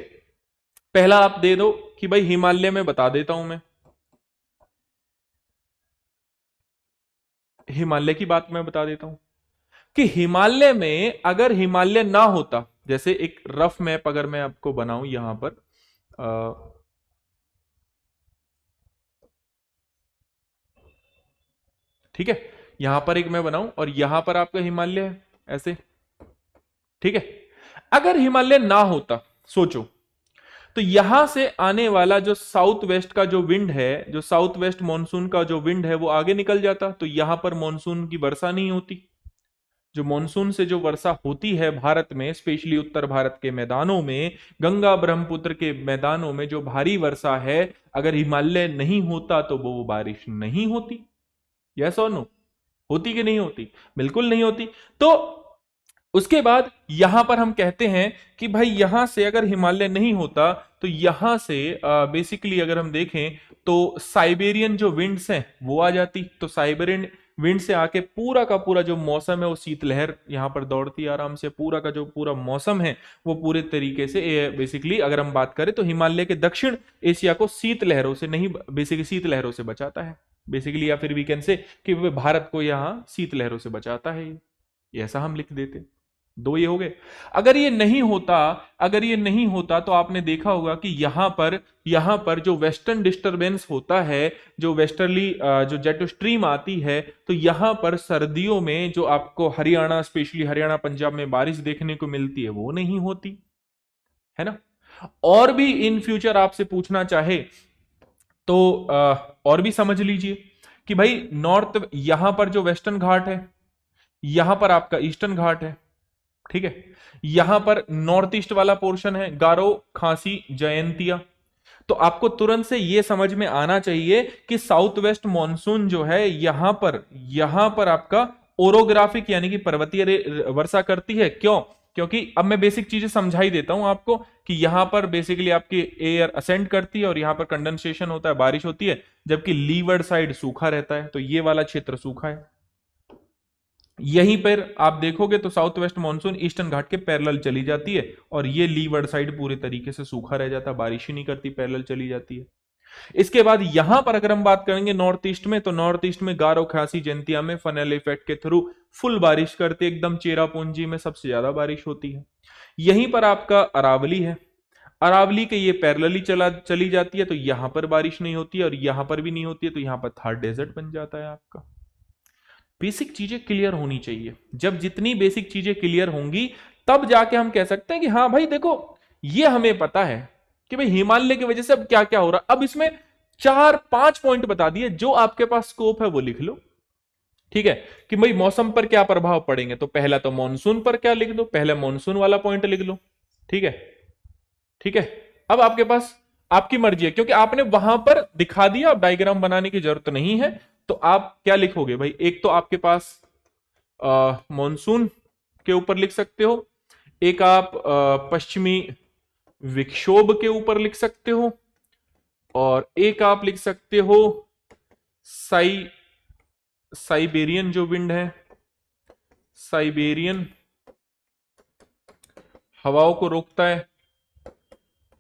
पहला आप दे दो कि भाई हिमालय में बता देता हूं मैं, हिमालय की बात मैं बता देता हूं कि हिमालय में अगर हिमालय ना होता, जैसे एक रफ मैप अगर मैं आपको बनाऊं यहां पर ठीक है, यहां पर एक मैं बनाऊं और यहां पर आपका हिमालय है ऐसे। ठीक है, अगर हिमालय ना होता, सोचो, तो यहां से आने वाला जो साउथ वेस्ट का जो विंड है, जो साउथ वेस्ट मॉनसून का जो विंड है वो आगे निकल जाता, तो यहां पर मॉनसून की वर्षा नहीं होती। जो मॉनसून से जो वर्षा होती है भारत में, स्पेशली उत्तर भारत के मैदानों में, गंगा ब्रह्मपुत्र के मैदानों में जो भारी वर्षा है, अगर हिमालय नहीं होता तो वो बारिश नहीं होती। यस और नो? होती कि नहीं होती? बिल्कुल नहीं होती। तो उसके बाद यहां पर हम कहते हैं कि भाई यहां से अगर हिमालय नहीं होता तो यहां से बेसिकली अगर हम देखें तो साइबेरियन जो विंड्स हैं वो आ जाती। तो साइबेरियन विंड से आके पूरा का पूरा जो मौसम है वो शीतलहर यहां पर दौड़ती आराम से, पूरा का जो पूरा मौसम है वो पूरे तरीके से बेसिकली अगर हम बात करें तो हिमालय के दक्षिण एशिया को शीतलहरों से नहीं, बेसिकली शीतलहरों से बचाता है बेसिकली, या फिर वी कैन से कि भारत को यहां शीतलहरों से बचाता है ये ऐसा हम लिख देते। दो ये हो गए। अगर ये नहीं होता, अगर ये नहीं होता तो आपने देखा होगा कि यहां पर जो वेस्टर्न डिस्टरबेंस होता है, जो वेस्टर्ली जो जेट स्ट्रीम आती है, तो यहां पर सर्दियों में जो आपको हरियाणा, स्पेशली हरियाणा पंजाब में बारिश देखने को मिलती है वो नहीं होती है ना। और भी इन फ्यूचर आपसे पूछना चाहे तो और भी समझ लीजिए कि भाई नॉर्थ, यहां पर जो वेस्टर्न घाट है, यहां पर आपका ईस्टर्न घाट है, ठीक है, यहां पर नॉर्थ ईस्ट वाला पोर्शन है, गारो, खासी, जयंतिया। तो आपको तुरंत से यह समझ में आना चाहिए कि साउथ वेस्ट मॉनसून जो है यहां पर आपका ओरोग्राफिक यानी कि पर्वतीय वर्षा करती है। क्यों? क्योंकि अब मैं बेसिक चीजें समझा ही देता हूं आपको कि यहां पर बेसिकली आपकी एयर असेंड करती है और यहां पर कंडेंसेशन होता है, बारिश होती है, जबकि लीवर्ड साइड सूखा रहता है, तो ये वाला क्षेत्र सूखा है। यहीं पर आप देखोगे तो साउथ वेस्ट मानसून ईस्टर्न घाट के पैरेलल चली जाती है और ये लीवर्ड साइड पूरे तरीके से सूखा रह जाता है, बारिश ही नहीं करती, पैरेलल चली जाती है। इसके बाद यहां पर अगर हम बात करेंगे नॉर्थ ईस्ट में, तो नॉर्थ ईस्ट में गारो, खासी, जयंतिया में फनेल इफेक्ट के थ्रू फुल बारिश करती है, एकदम चेरापूंजी में सबसे ज्यादा बारिश होती है। यहीं पर आपका अरावली है, अरावली के ये पैरेलली चली जाती है, तो यहां पर बारिश नहीं होती है और यहां पर भी नहीं होती है, तो यहां पर थार डेजर्ट बन जाता है आपका। बेसिक चीजें क्लियर होनी चाहिए। जब जितनी बेसिक चीजें क्लियर होंगी तब जाके हम कह सकते हैं कि हाँ भाई देखो, ये हमें पता है कि भाई हिमालय की वजह से अब क्या क्या हो रहा है। अब इसमें 4-5 पॉइंट बता दिए, जो आपके पास स्कोप है वो लिख लो, ठीक है, कि भाई मौसम पर क्या प्रभाव पड़ेंगे। तो पहला तो मॉनसून पर क्या लिख दो, पहले मॉनसून वाला पॉइंट लिख लो, ठीक है, ठीक है। अब आपके पास आपकी मर्जी है, क्योंकि आपने वहां पर दिखा दिया, अब डायग्राम बनाने की जरूरत नहीं है। तो आप क्या लिखोगे भाई, एक तो आपके पास मॉनसून के ऊपर लिख सकते हो, एक आप पश्चिमी विक्षोभ के ऊपर लिख सकते हो, और एक आप लिख सकते हो साइबेरियन जो विंड है, साइबेरियन हवाओं को रोकता है,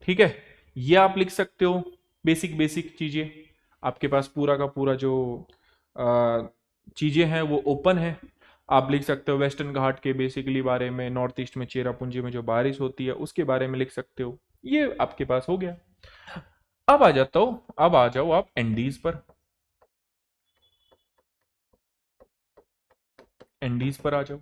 ठीक है, ये आप लिख सकते हो। बेसिक बेसिक चीजें आपके पास पूरा का पूरा जो चीजें हैं वो ओपन है। आप लिख सकते हो वेस्टर्न घाट के बेसिकली बारे में, नॉर्थ ईस्ट में चेरापूंजी में जो बारिश होती है उसके बारे में लिख सकते हो, ये आपके पास हो गया। अब आ जाता हूं, अब आ जाओ आप एंडीज पर, एंडीज पर आ जाओ।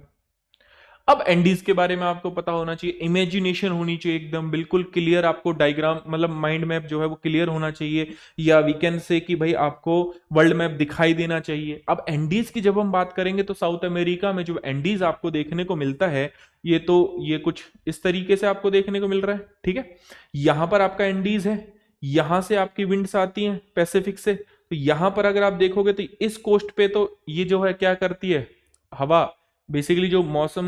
अब एंडीज के बारे में आपको पता होना चाहिए, इमेजिनेशन होनी चाहिए एकदम बिल्कुल क्लियर, आपको डायग्राम मतलब माइंड मैप जो है वो क्लियर होना चाहिए, या वी कैन से कि भाई आपको वर्ल्ड मैप दिखाई देना चाहिए। अब एंडीज की जब हम बात करेंगे तो साउथ अमेरिका में जो एंडीज आपको देखने को मिलता है, ये कुछ इस तरीके से आपको देखने को मिल रहा है, ठीक है। यहां पर आपका एंडीज है, यहां से आपकी विंड्स आती हैं पैसिफिक से, तो यहां पर अगर आप देखोगे तो इस कोस्ट पे तो ये जो है क्या करती है, हवा बेसिकली जो मौसम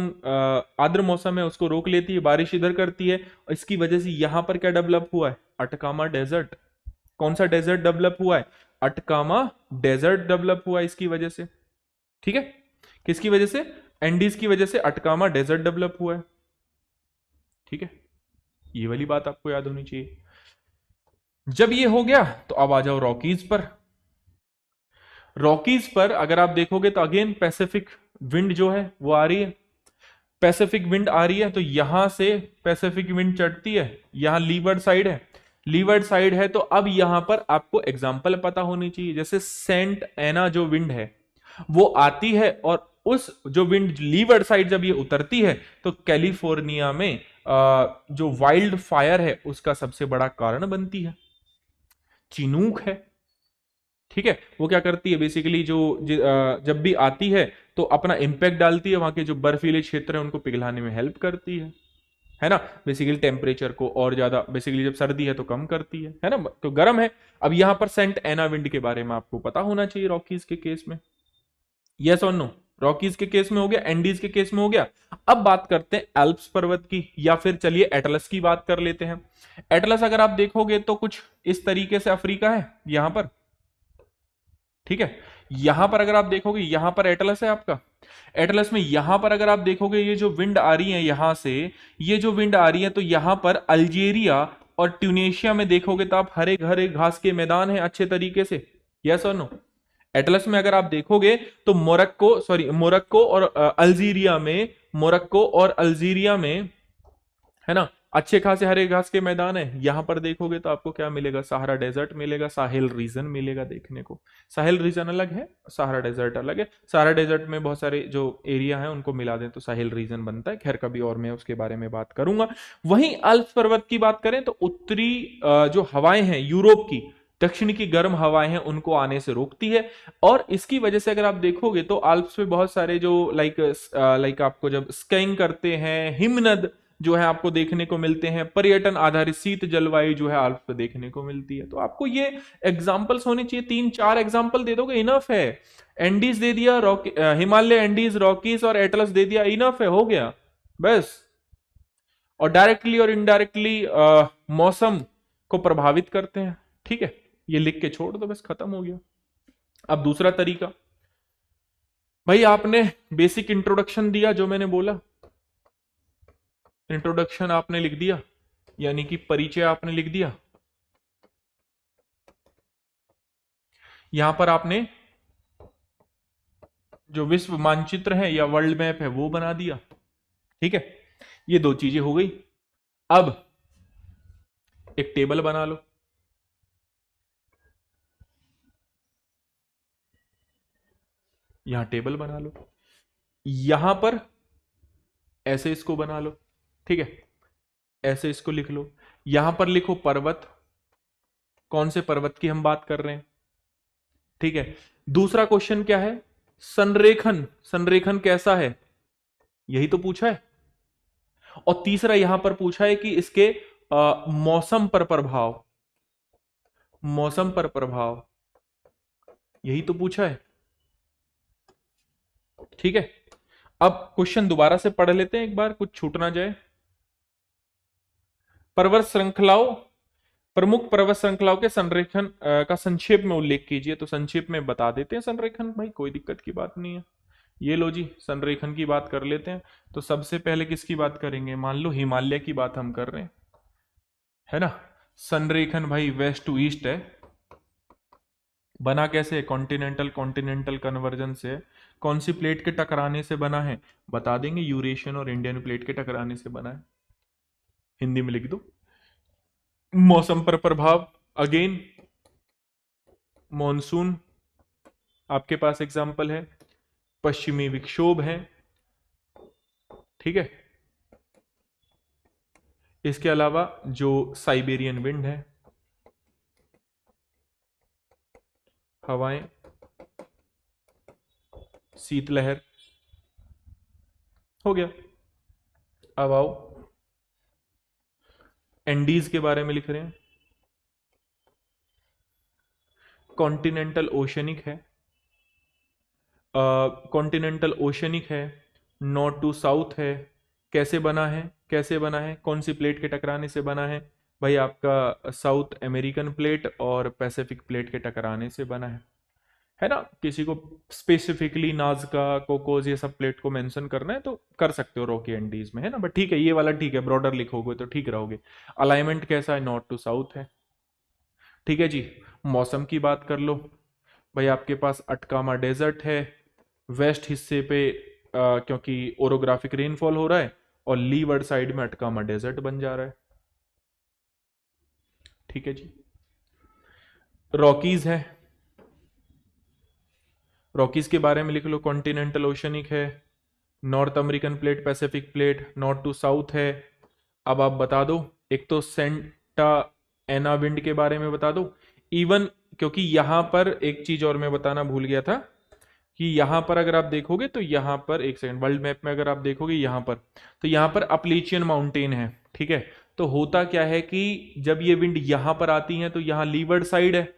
आर्द्र मौसम है उसको रोक लेती है, बारिश इधर करती है, और इसकी वजह से यहां पर क्या डेवलप हुआ है, अटकामा डेजर्ट। कौन सा डेजर्ट डेवलप हुआ है, अटकामा डेजर्ट डेवलप हुआ है इसकी वजह से, ठीक है। किसकी वजह से, एंडीज की वजह से अटकामा डेजर्ट डेवलप हुआ है, ठीक है। ये वाली बात आपको याद होनी चाहिए। जब ये हो गया तो अब आ जाओ रॉकीज पर। रॉकीज पर अगर आप देखोगे तो अगेन पैसिफिक विंड जो है वो आ रही है, पैसिफिक विंड आ रही है, तो यहां से पैसिफिक विंड चढ़ती है, यहां लीवर्ड साइड है, लीवर्ड साइड है, तो अब यहां पर आपको एग्जांपल पता होनी चाहिए। जैसे सेंट एना जो विंड है वो आती है, और उस जो विंड लीवर्ड साइड जब ये उतरती है तो कैलिफोर्निया में जो वाइल्ड फायर है उसका सबसे बड़ा कारण बनती है, चिनूक है, ठीक है। वो क्या करती है बेसिकली जब भी आती है तो अपना इंपैक्ट डालती है, वहां के जो बर्फीले क्षेत्र है उनको पिघलाने में हेल्प करती है ना, बेसिकली टेम्परेचर को और ज्यादा, बेसिकली जब सर्दी है तो कम करती है ना, तो गर्म है। अब यहां पर सेंट एना विंड के बारे में आपको पता होना चाहिए रॉकीज के केस में, यस और नो। रॉकीज के केस में हो गया, एंडीज के केस में हो गया। अब बात करते हैं एल्प्स पर्वत की, या फिर चलिए एटलस की बात कर लेते हैं। एटलस अगर आप देखोगे तो कुछ इस तरीके से अफ्रीका है यहां पर, ठीक है। यहां पर अगर आप देखोगे यहां पर एटलस है आपका, एटलस में यहां पर अगर आप देखोगे ये जो विंड आ रही है यहां से, ये जो विंड आ रही है, तो यहां पर अल्जीरिया और ट्यूनेशिया में देखोगे तो आप हरे हरे घास के मैदान है अच्छे तरीके से, यस और नो। एटलस में अगर आप देखोगे तो मोरक्को और अल्जीरिया में, मोरक्को और अल्जीरिया में, है ना, अच्छे खासे हरे घास के मैदान है। यहां पर देखोगे तो आपको क्या मिलेगा, सहारा डेजर्ट मिलेगा, साहिल रीजन मिलेगा देखने को। साहिल रीजन अलग है, सहारा डेजर्ट अलग है। सहारा डेजर्ट में बहुत सारे जो एरिया है उनको मिला दें तो साहिल रीजन बनता है, खैर कभी और मैं उसके बारे में बात करूंगा। वहीं अल्प्स पर्वत की बात करें तो उत्तरी जो हवाएं हैं यूरोप की, दक्षिण की गर्म हवाएं हैं उनको आने से रोकती है। और इसकी वजह से अगर आप देखोगे तो आल्प्स पे बहुत सारे जो लाइक आपको जब स्कीइंग करते हैं, हिमनद जो है आपको देखने को मिलते हैं, पर्यटन आधारित शीत जलवायु जो है आल्प्स पे देखने को मिलती है। तो आपको ये एग्जाम्पल्स होने चाहिए, 3-4 एग्जाम्पल दे दोगे इनफ है। एंडीज दे दिया, हिमालय, एंडीज, रॉकीज और एटलस दे दिया, इनफ है, हो गया बस। और डायरेक्टली और इनडायरेक्टली मौसम को प्रभावित करते हैं, ठीक है, ये लिख के छोड़ दो, बस खत्म हो गया। अब दूसरा तरीका, भाई आपने बेसिक इंट्रोडक्शन दिया, जो मैंने बोला इंट्रोडक्शन आपने लिख दिया, यानी कि परिचय आपने लिख दिया। यहां पर आपने जो विश्व मानचित्र है या वर्ल्ड मैप है वो बना दिया, ठीक है, ये 2 चीजें हो गई। अब एक टेबल बना लो, यहां टेबल बना लो, यहां पर ऐसे इसको बना लो, ठीक है, ऐसे इसको लिख लो। यहां पर लिखो पर्वत, कौन से पर्वत की हम बात कर रहे हैं, ठीक है। दूसरा क्वेश्चन क्या है, संरेखन, संरेखन कैसा है, यही तो पूछा है। और तीसरा यहां पर पूछा है कि इसके मौसम पर प्रभाव, मौसम पर प्रभाव, यही तो पूछा है, ठीक है। अब क्वेश्चन दोबारा से पढ़ लेते हैं एक बार, कुछ छूट ना जाए। पर्वत श्रृंखलाओं, प्रमुख पर्वत श्रृंखलाओं के संरेखन का संक्षेप में उल्लेख कीजिए। तो संक्षेप में बता देते हैं संरेखन, भाई कोई दिक्कत की बात नहीं है। ये लो जी, संरेखन की बात कर लेते हैं। तो सबसे पहले किसकी बात करेंगे, मान लो हिमालय की बात हम कर रहे हैं, है ना। संरेखन भाई वेस्ट टू ईस्ट है, बना कैसे, कॉन्टिनेंटल कॉन्टिनेंटल कन्वर्जन से। कौन सी प्लेट के टकराने से बना है, बता देंगे, यूरेशियन और इंडियन प्लेट के टकराने से बना है, हिंदी में लिख दो। मौसम पर प्रभाव, अगेन मॉनसून आपके पास एग्जाम्पल है, पश्चिमी विक्षोभ है, ठीक है। इसके अलावा जो साइबेरियन विंड है, हवाएं, शीतलहर, हो गया। अब आओ एंडीज के बारे में लिख रहे हैं, कॉन्टिनेंटल ओशनिक है, कॉन्टिनेंटल ओशनिक है, नॉर्थ टू साउथ है। कैसे बना है, कैसे बना है, कौन सी प्लेट के टकराने से बना है, भाई आपका साउथ अमेरिकन प्लेट और पैसिफिक प्लेट के टकराने से बना है ना। किसी को स्पेसिफिकली नाज़का, कोकोस, ये सब प्लेट को मेंशन करना है तो कर सकते हो रॉकी एंडीज में, है ना। बट ठीक है, ये वाला ठीक है, ब्रॉडर लिखोगे तो ठीक रहोगे। अलाइनमेंट कैसा है, नॉर्थ टू साउथ है, ठीक है जी। मौसम की बात कर लो, भाई आपके पास अटकामा डेजर्ट है, वेस्ट हिस्से पे क्योंकि ओरोग्राफिक रेनफॉल हो रहा है, और लीवर्ड साइड में अटकामा डेजर्ट बन जा रहा है, ठीक है जी। रॉकीज है, रॉकीज के बारे में लिख लो, कॉन्टिनेंटल ओशनिक है, North American plate, Pacific plate, north to south है। अब आप बता दो, एक तो सेंटा एना विंड के बारे में बता दो। इवन क्योंकि यहां पर एक चीज और मैं बताना भूल गया था कि यहां पर अगर आप देखोगे तो यहां पर, एक सेकंड, वर्ल्ड मैप में अगर आप देखोगे यहां पर, तो यहां पर अपलीचियन माउंटेन है, ठीक है। तो होता क्या है कि जब ये विंड यहां पर आती है तो यहां लीवर्ड साइड है,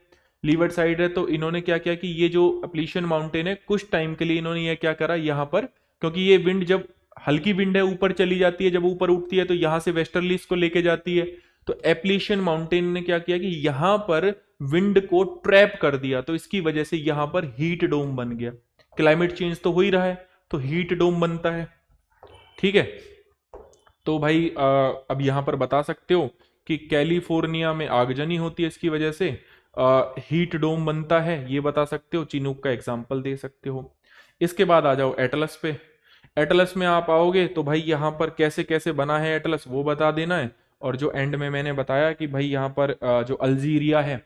लीवर्ड साइड है, तो इन्होंने क्या किया कि ये जो अपलीशियन माउंटेन है, कुछ टाइम के लिए इन्होंने ये क्या करा यहां पर, क्योंकि ये विंड जब हल्की विंड है ऊपर चली जाती है, जब ऊपर उठती है तो यहां से वेस्टर्ली इसको लेके जाती है। तो एप्लीशियन माउंटेन ने क्या किया कि यहां पर विंड को ट्रैप कर दिया, तो इसकी वजह से यहां पर हीट डोम बन गया। क्लाइमेट चेंज तो हो ही रहा है, तो हीट डोम बनता है, ठीक है। तो भाई अब यहां पर बता सकते हो कि कैलिफोर्निया में आगजनी होती है, इसकी वजह से हीट डोम बनता है, ये बता सकते हो, चिनूक का एग्जाम्पल दे सकते हो। इसके बाद आ जाओ एटलस पे। एटलस में आप आओगे तो भाई यहाँ पर कैसे कैसे बना है एटलस वो बता देना है। और जो एंड में मैंने बताया कि भाई यहाँ पर जो अल्जीरिया है,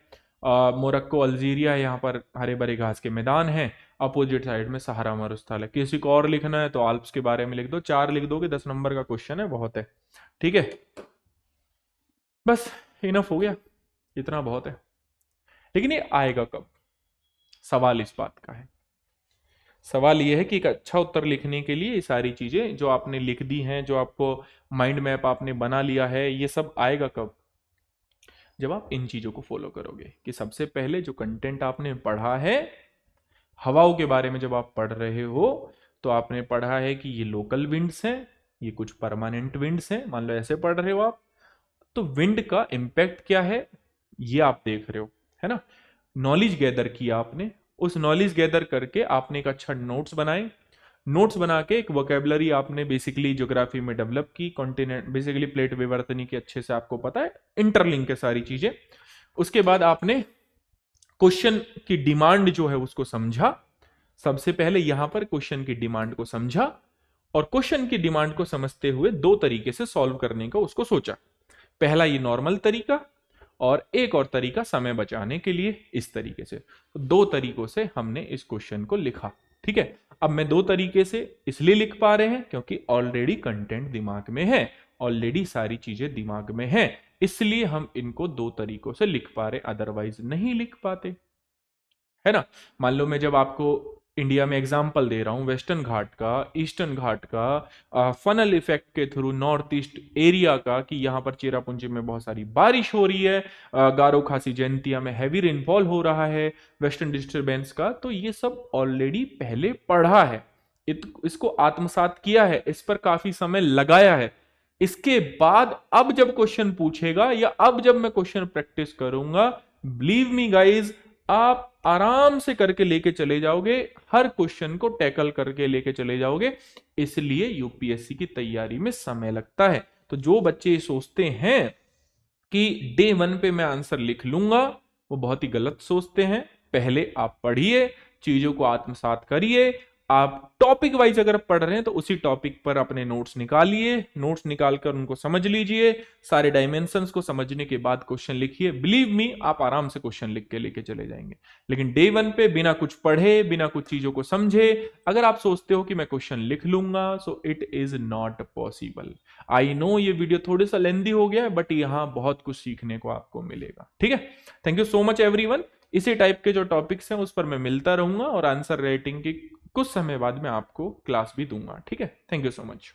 मोरक्को अल्जीरिया है, यहाँ पर हरे भरे घास के मैदान है, अपोजिट साइड में सहारा मरुस्थल है। किसी को और लिखना है तो आल्प्स के बारे में लिख दो, 4 लिख दोगे, 10 नंबर का क्वेश्चन है, बहुत है, ठीक है। बस इनफ हो गया, इतना बहुत है। लेकिन ये आएगा कब, सवाल इस बात का है। सवाल ये है कि एक अच्छा उत्तर लिखने के लिए ये सारी चीजें जो आपने लिख दी हैं, जो आपको माइंड मैप आपने बना लिया है, ये सब आएगा कब, जब आप इन चीजों को फॉलो करोगे। कि सबसे पहले जो कंटेंट आपने पढ़ा है, हवाओं के बारे में जब आप पढ़ रहे हो तो आपने पढ़ा है कि ये लोकल विंड्स हैं, ये कुछ परमानेंट विंड्स हैं, मान लो ऐसे पढ़ रहे हो आप, तो विंड का इम्पैक्ट क्या है ये आप देख रहे हो, है ना। नॉलेज गैदर किया आपने, उस नॉलेज गैदर करके आपने एक अच्छा नोट्स बनाए, नोट्स बना के एक वोकेबलरी आपने बेसिकली ज्योग्राफी में डेवलप की, कॉन्टिनेंट बेसिकली प्लेट विवर्तनी की अच्छे से आपको पता है, इंटरलिंक है सारी चीजें। उसके बाद आपने क्वेश्चन की डिमांड जो है उसको समझा, सबसे पहले यहां पर क्वेश्चन की डिमांड को समझा, और क्वेश्चन की डिमांड को समझते हुए दो तरीके से सॉल्व करने का उसको सोचा। पहला ये नॉर्मल तरीका, और एक और तरीका समय बचाने के लिए इस तरीके से। तो दो तरीकों से हमने इस क्वेश्चन को लिखा, ठीक है। अब मैं दो तरीके से इसलिए लिख पा रहे हैं क्योंकि ऑलरेडी कंटेंट दिमाग में है, ऑलरेडी सारी चीजें दिमाग में हैं, इसलिए हम इनको दो तरीकों से लिख पा रहे, अदरवाइज नहीं लिख पाते, है ना। मान लो मैं जब आपको इंडिया में एग्जाम्पल दे रहा हूं वेस्टर्न घाट का, ईस्टर्न घाट का, फनल इफेक्ट के थ्रू नॉर्थ ईस्ट एरिया का, कि यहां पर चेरापूंजी में बहुत सारी बारिश हो रही है, गारो खासी जयंतिया में हैवी रेनफॉल हो रहा है, वेस्टर्न डिस्टर्बेंस का, तो ये सब ऑलरेडी पहले पढ़ा है, इसको आत्मसात किया है, इस पर काफी समय लगाया है। इसके बाद अब जब क्वेश्चन पूछेगा या अब जब मैं क्वेश्चन प्रैक्टिस करूंगा, बिलीव मी गाइज, आप आराम से करके लेके चले जाओगे, हर क्वेश्चन को टैकल करके लेके चले जाओगे। इसलिए यूपीएससी की तैयारी में समय लगता है। तो जो बच्चे सोचते हैं कि डे 1 पे मैं आंसर लिख लूंगा, वो बहुत ही गलत सोचते हैं। पहले आप पढ़िए, चीजों को आत्मसात करिए, आप टॉपिक वाइज अगर पढ़ रहे हैं तो उसी टॉपिक पर अपने नोट्स निकालिए, नोट्स निकालकर उनको समझ लीजिए, सारे डायमेंशंस को समझने के बाद क्वेश्चन लिखिए। बिलीव मी, आप आराम से क्वेश्चन लिख के लेके चले जाएंगे। लेकिन डे 1 पे बिना कुछ पढ़े, बिना कुछ चीजों को समझे अगर आप सोचते हो कि मैं क्वेश्चन लिख लूंगा, so it is not possible. I know ये वीडियो थोड़ा सा लेंदी हो गया है, बट यहां बहुत कुछ सीखने को आपको मिलेगा, ठीक है। Thank you so much everyone. इसी टाइप के जो टॉपिक्स हैं उस पर मैं मिलता रहूंगा, और आंसर राइटिंग की कुछ समय बाद मैं आपको क्लास भी दूंगा, ठीक है। Thank you so much.